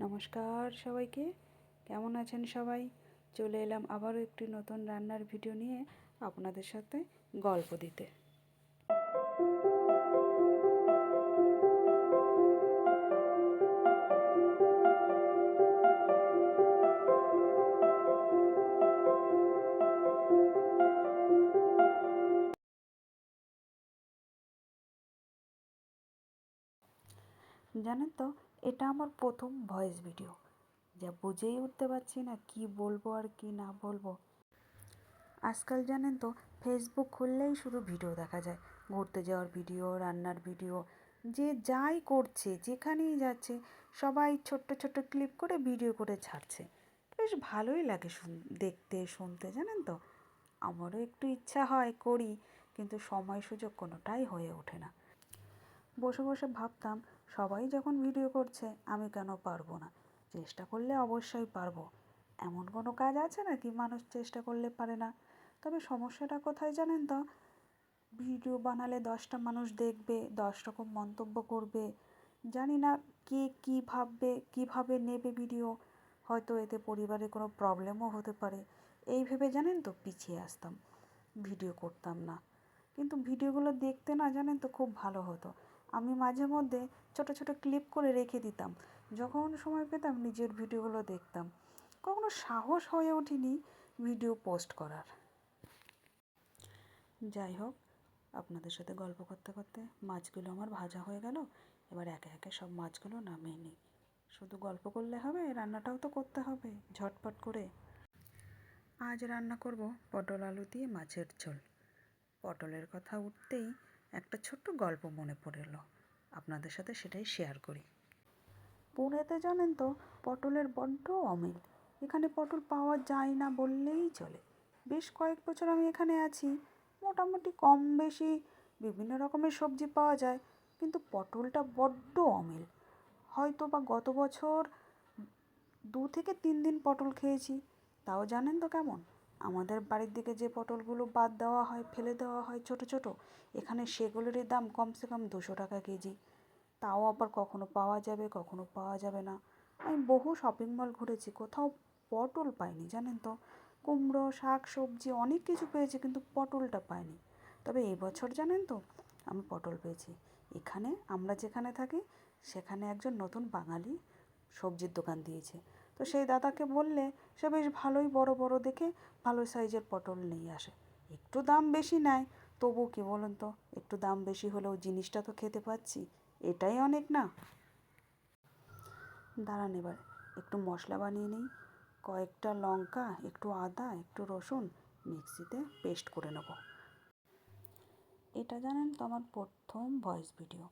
নমস্কার সবাইকে, কেমন আছেন সবাই? চলে এলাম আবারও একটি নতুন রান্নার ভিডিও নিয়ে আপনাদের সাথে গল্প দিতে। জানেন তো, এটা আমার প্রথম ভয়েস ভিডিও, যা বুঝেই উঠতে পারছি না কি বলবো আর কি না বলবো। আজকাল জানেন তো, ফেসবুক খুললেই শুধু ভিডিও দেখা যায়, ঘুরতে যাওয়ার ভিডিও, রান্নার ভিডিও, যে যাই করছে যেখানেই যাচ্ছে সবাই ছোট্ট ছোট্ট ক্লিপ করে ভিডিও করে ছাড়ছে। বেশ ভালোই লাগে দেখতে শুনতে, জানেন তো। আমারও একটু ইচ্ছা হয় করি, কিন্তু সময় সুযোগ কোনোটাই হয়ে ওঠে না। বসে বসে ভাবতাম, সবাই যখন ভিডিও করছে আমি কেন পারবো না? চেষ্টা করলে অবশ্যই পারবো। এমন কোনো কাজ আছে নাকি মানুষ চেষ্টা করলে পারে না? তবে সমস্যাটা কোথায় জানেন তো? ভিডিও বানালে 10টা মানুষ দেখবে, 10 রকম মন্তব্য করবে। জানি না কে কী ভাববে, কীভাবে নেবে ভিডিও। হয়তো এতে পরিবারে কোনো প্রবলেমও হতে পারে। এই ভেবে জানেন তো পিছিয়ে আসতাম, ভিডিও করতাম না। কিন্তু ভিডিওগুলো দেখতে না জানেন তো খুব ভালো হতো। আমি মাঝে মধ্যে ছোট ছোট ক্লিপ করে রেখে দিতাম, যখন সময় পেতাম নিজের ভিডিওগুলো দেখতাম। কখনো সাহস হয়ে ওঠেনি ভিডিও পোস্ট করার। যাই হোক, আপনাদের সাথে গল্প করতে করতে মাছগুলো আমার ভাজা হয়ে গেল। এবার একে একে সব মাছগুলো নামিয়ে নিই। শুধু গল্প করলে হবে, রান্নাটাও তো করতে হবে ঝটপট করে। আজ রান্না করব পটল আলু দিয়ে মাছের ঝোল। পটলের কথা উঠতেই একটা ছোট্ট গল্প মনে পড়ে এলো, আপনাদের সাথে সেটাই শেয়ার করি। পুনেতে জানেন তো, পটলের বড্ড অমিল। এখানে পটল পাওয়া যায় না বললেই চলে। বেশ কয়েক বছর আমি এখানে আছি, মোটামুটি কম বেশি বিভিন্ন রকমের সবজি পাওয়া যায়, কিন্তু পটলটা বড্ড অমিল। হয়তো বা গত বছর 2 থেকে 3 দিন পটল খেয়েছি। তাও জানেন তো কেমন? আমাদের বাড়ির দিকে যে পটলগুলো বাদ দেওয়া হয়, ফেলে দেওয়া হয় ছোট ছোট, এখানে সেগুলোরই দাম কমসে কম 200 টাকা কেজি। তাও আবার কখনো পাওয়া যাবে, কখনো পাওয়া যাবে না। আমি বহু শপিং মল ঘুরেছি, কোথাও পটল পাইনি, জানেন তো। কুমড়ো, শাক সবজি অনেক কিছু পেয়েছি, কিন্তু পটলটা পাইনি। তবে এবছর জানেন তো, আমি পটল পেয়েছি। এখানে আমরা যেখানে থাকি সেখানে একজন নতুন বাঙালি সবজির দোকান দিয়েছে। তো সেই দাদাকে বললে সে বেশ ভালোই বড় বড় দেখে ভালো সাইজের পটল নিয়ে আসে। একটু দাম বেশি নেয়, তবু কি বলুন তো, একটু দাম বেশি হলেও জিনিসটা তো খেতে পাচ্ছি, এটাই অনেক না? দাঁড়ান, এবার একটু মশলা বানিয়ে নিই। কয়েকটা লঙ্কা, একটু আদা, একটু রসুন মিক্সিতে পেস্ট করে নেব। এটা জানেন তো আমার প্রথম ভয়েস ভিডিও।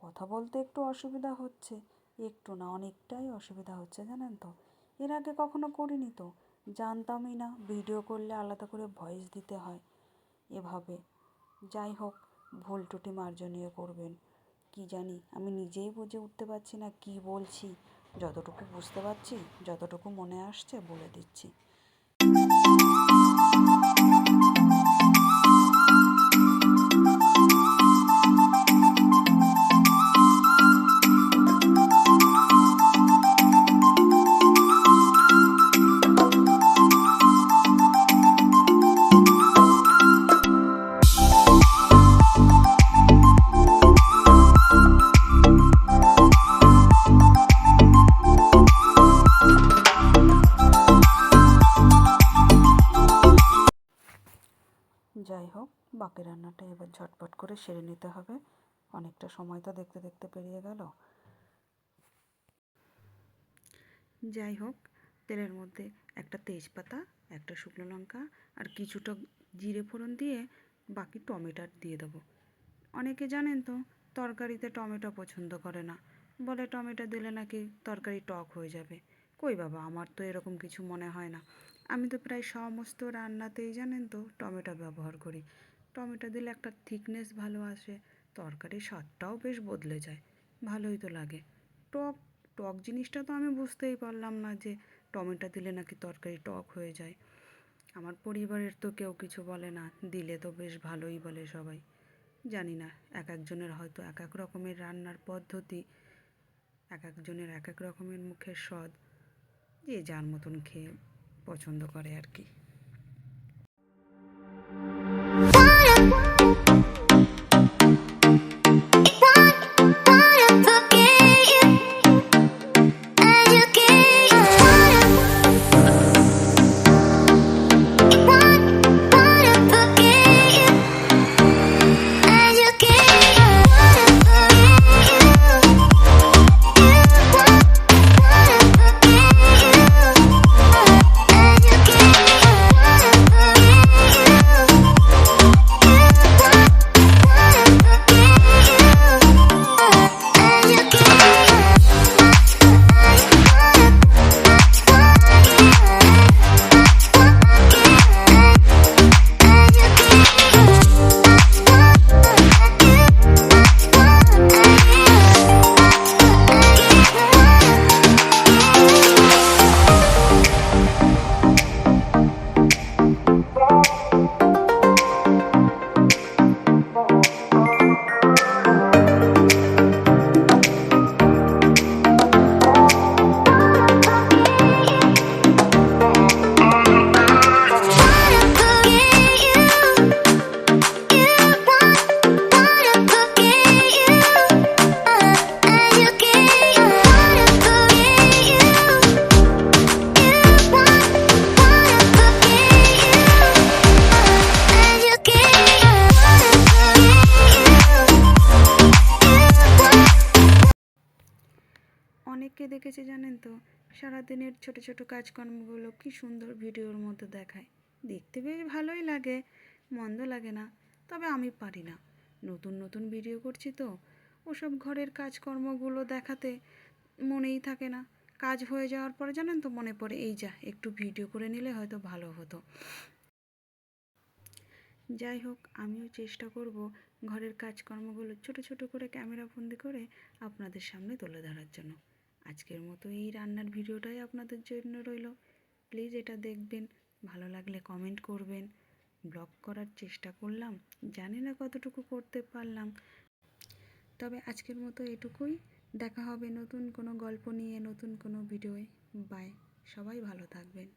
কথা বলতে একটু অসুবিধা হচ্ছে, একটু না অনেকটাই অসুবিধা হচ্ছে, জানেন তো। এর আগে কখনো করিনি তো, জানতামই না ভিডিও করলে আলাদা করে ভয়েস দিতে হয় এভাবে। যাই হোক, ভুল ত্রুটি মার্জনীয় করবেন। কি জানি, আমি নিজেই বুঝে উঠতে পারছি না কি বলছি। যতটুকু বুঝতে পারছি, যতটুকু মনে আসছে বলে দিচ্ছি। যাই হোক, বাকি রান্নাটা এবার ঝটপট করে সেরে নিতে হবে। অনেকটা সময় তো দেখতে দেখতে পেরিয়ে গেল। যাই হোক, তেলের মধ্যে একটা তেজপাতা, একটা শুকনো লঙ্কা আর কিছুটা জিরে ফোড়ন দিয়ে বাকি টমেটো দিয়ে দেবো। অনেকে জানেন তো তরকারিতে টমেটো পছন্দ করে না, বলে টমেটো দিলে নাকি তরকারি টক হয়ে যাবে। কই বাবা, আমার তো এরকম কিছু মনে হয় না। আমি তো প্রায় সমস্ত রান্নাতেই জানেন তো টমেটো ব্যবহার করি। টমেটো দিলে একটা থিকনেস ভালো আসে, তরকারির স্বাদটাও বেশ বদলে যায়, ভালোই তো লাগে। টক টক জিনিসটা তো আমি বুঝতেই পারলাম না যে টমেটো দিলে নাকি তরকারি টক হয়ে যায়। আমার পরিবারের তো কেউ কিছু বলে না, দিলে তো বেশ ভালোই বলে সবাই। জানি না, এক একজনের হয়তো এক এক রকমের রান্নার পদ্ধতি। এক একজনের এক এক রকমের মুখের স্বাদ, যে যার মতন খেয়ে পছন্দ করে আর কি। অনেককে দেখেছি জানেন তো, সারাদিনের ছোট ছোট কাজকর্মগুলো কি সুন্দর ভিডিওর মধ্যে দেখায়। দেখতে বেশ ভালোই লাগে, মন্দ লাগে না। তবে আমি পারি না, নতুন নতুন ভিডিও করছি তো ওসব ঘরের কাজকর্মগুলো দেখাতে মনেই থাকে না। কাজ হয়ে যাওয়ার পরে জানেন তো মনে পড়ে, এই যা একটু ভিডিও করে নিলে হয়তো ভালো হতো। যাই হোক, আমিও চেষ্টা করব ঘরের কাজকর্মগুলো ছোট ছোট করে ক্যামেরা বন্দি করে আপনাদের সামনে তুলে ধরার জন্য। আজকের মতো এই রান্নার ভিডিওটাই আপনাদের জন্য রইল। প্লিজ এটা দেখবেন, ভালো লাগলে কমেন্ট করবেন। ব্লগ করার চেষ্টা করলাম, জানি না কতটুকু করতে পারলাম। তবে আজকের মতো এটুকুই। দেখা হবে নতুন কোনো গল্প নিয়ে, নতুন কোনো ভিডিওয়ে। বাই, সবাই ভালো থাকবেন।